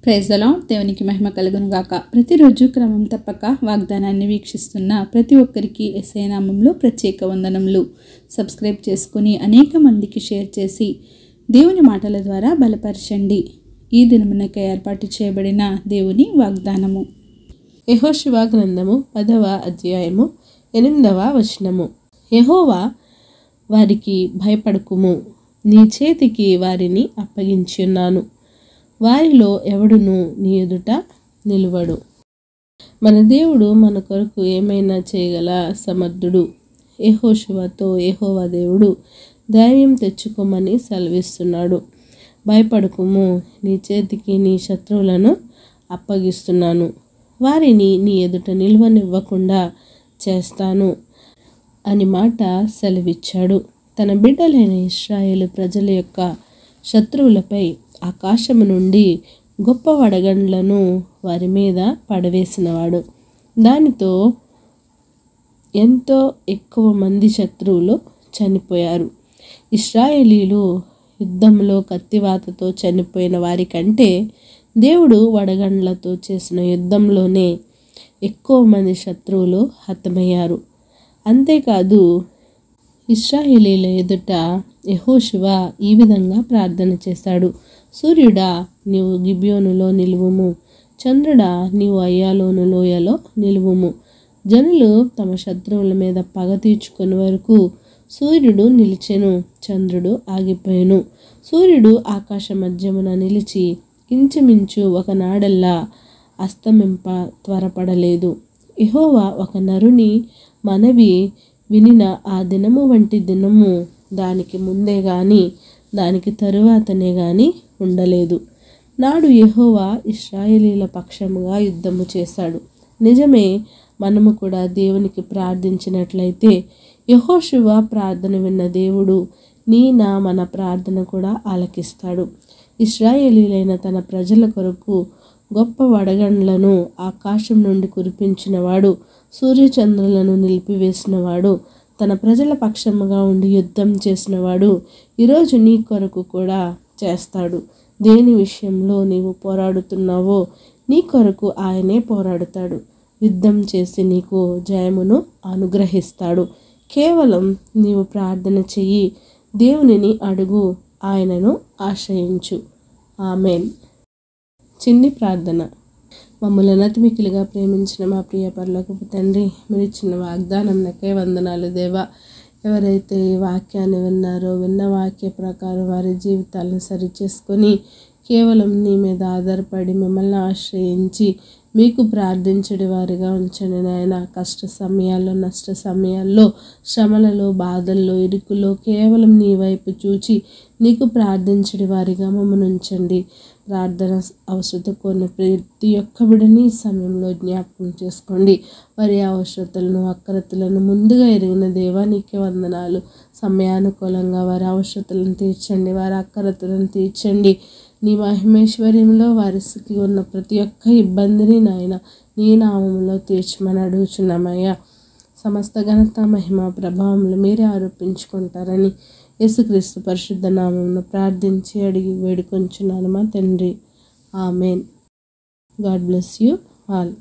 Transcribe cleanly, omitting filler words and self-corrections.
Praise the lord. దేవునికి మహిమ కలుగును గాక. ప్రతిరోజు క్రమం తప్పక వాగ్దానాన్ని వీక్షిస్తున్న ప్రతి ఒక్కరికి యేసయ్య నామములో ప్రత్యేక వందనములు. సబ్స్క్రైబ్ చేసుకుని అనేక మందికి షేర్ చేసి దేవుని మాటల ద్వారా బలపరచండి. ఈ దినమునకై ఏర్పాటు చేయబడిన దేవుని వాగ్దానము. యెహోషువ గ్రంథము 10వ అధ్యాయము 8వ వచనము. యెహోవా వారికి భయపడకుము, నీ చేతికి వారిని అప్పగించున్నాను, వారిలో ఎవడును నీ ఎదుట నిలువడు. మన దేవుడు మన కొరకు ఏమైనా చేయగల సమర్థుడు. యెహోషువతో యెహోవా దేవుడు ధైర్యం తెచ్చుకోమని సెలవిస్తున్నాడు. భయపడకుము, నీ చేతికి నీ శత్రువులను అప్పగిస్తున్నాను, వారిని నీ ఎదుట నిలువనివ్వకుండా చేస్తాను అని మాట సెలవిచ్చాడు. తన బిడ్డలైన ఇశ్రాయేలు ప్రజల యొక్క శత్రువులపై ఆకాశము నుండి గొప్ప వడగండ్లను వారి మీద పడవేసినవాడు. దానితో ఎంతో ఎక్కువ మంది శత్రువులు చనిపోయారు. ఇశ్రాయేలీలు యుద్ధంలో కత్తివాతతో చనిపోయిన వారి కంటే దేవుడు వడగండ్లతో చేసిన యుద్ధంలోనే ఎక్కువ మంది శత్రువులు హతమయ్యారు. అంతేకాదు, ఇశ్రాయేలీల ఎదుట యెహోషువ ఈ విధంగా ప్రార్థన చేశాడు. సూర్యుడా, నీవు గిబియోనులో నిలువుము, చంద్రుడా, నీవు అయ్యాలోను లోయలో నిలువుము. జనులు తమ శత్రువుల మీద పగ తీర్చుకునే వరకు సూర్యుడు నిలిచెను, చంద్రుడు ఆగిపోయెను. సూర్యుడు ఆకాశ మధ్యమున నిలిచి ఇంచుమించు ఒక నాడల్లా అస్తమింప త్వరపడలేదు. యెహోవా ఒక నరుని మనవి వినిన ఆ దినము వంటి దినము దానికి ముందే గాని దానికి తరువాతనే గాని ఉండలేదు. నాడు యెహోవా ఇశ్రాయేలీల పక్షముగా యుద్ధము చేశాడు. నిజమే, మనము కూడా దేవునికి ప్రార్థించినట్లయితే యెహోషువ ప్రార్థన విన్న దేవుడు మన ప్రార్థన కూడా ఆలకిస్తాడు. ఇశ్రాయేలీలైన తన ప్రజల కొరకు గొప్ప వడగండ్లను ఆకాశం నుండి కురిపించినవాడు, సూర్యచంద్రులను నిలిపివేసినవాడు, తన ప్రజల పక్షముగా ఉండి యుద్ధం చేసినవాడు ఈరోజు నీ కొరకు కూడా చేస్తాడు. దేని విషయంలో నీవు పోరాడుతున్నావో నీ కొరకు ఆయనే పోరాడుతాడు. యుద్ధం చేసి నీకు జయమును అనుగ్రహిస్తాడు. కేవలం నీవు ప్రార్థన చెయ్యి, దేవునిని అడుగు, ఆయనను ఆశ్రయించు. ఆమేన్. చిన్ని ప్రార్థన. మమ్మల్ని అతిమికిలిగా ప్రేమించిన మా ప్రియ పరలోకపు తండ్రి, మీరు ఇచ్చిన వాగ్దానంకై వందనాలు దేవా. ఎవరైతే ఈ వాక్యాన్ని విన్నారో, విన్న వాక్య ప్రకారం వారి జీవితాలను సరిచేసుకొని కేవలం నీ మీద ఆధారపడి మిమ్మల్ని ఆశ్రయించి మీకు ప్రార్థించడి వారిగా ఉంచండి నాయన. కష్ట సమయాల్లో, నష్ట సమయాల్లో, శ్రమలలో, బాధల్లో, ఇరుకులో కేవలం నీ వైపు చూచి నీకు ప్రార్థించడి వారిగా మమ్మల్ని ఉంచండి. ప్రార్థన అవసరత కోరిన ప్రతి ఒక్క బిడ్డని ఈ సమయంలో జ్ఞాపకం చేసుకోండి. వారి అవసరతలను, అక్రతలను ముందుగా ఎరిగిన దేవా నీకే వందనాలు. సమయానుకూలంగా వారి అవసరతలను తీర్చండి, వారి అక్రతలను తీర్చండి. నీ మహిమేశ్వర్యంలో వారికి ఉన్న ప్రతి ఒక్క ఇబ్బందిని నాయన నీ నామంలో తీర్చమని అడుగుచున్నామయ్యా. సమస్త ఘనత, మహిమ, ప్రభావములు మీరే ఆరోపించుకుంటారని యేసుక్రీస్తు పరిశుద్ధ నామమున ప్రార్థించి అడిగి వేడుకొంచున్నాను మా తండ్రి. Amen. God bless you all.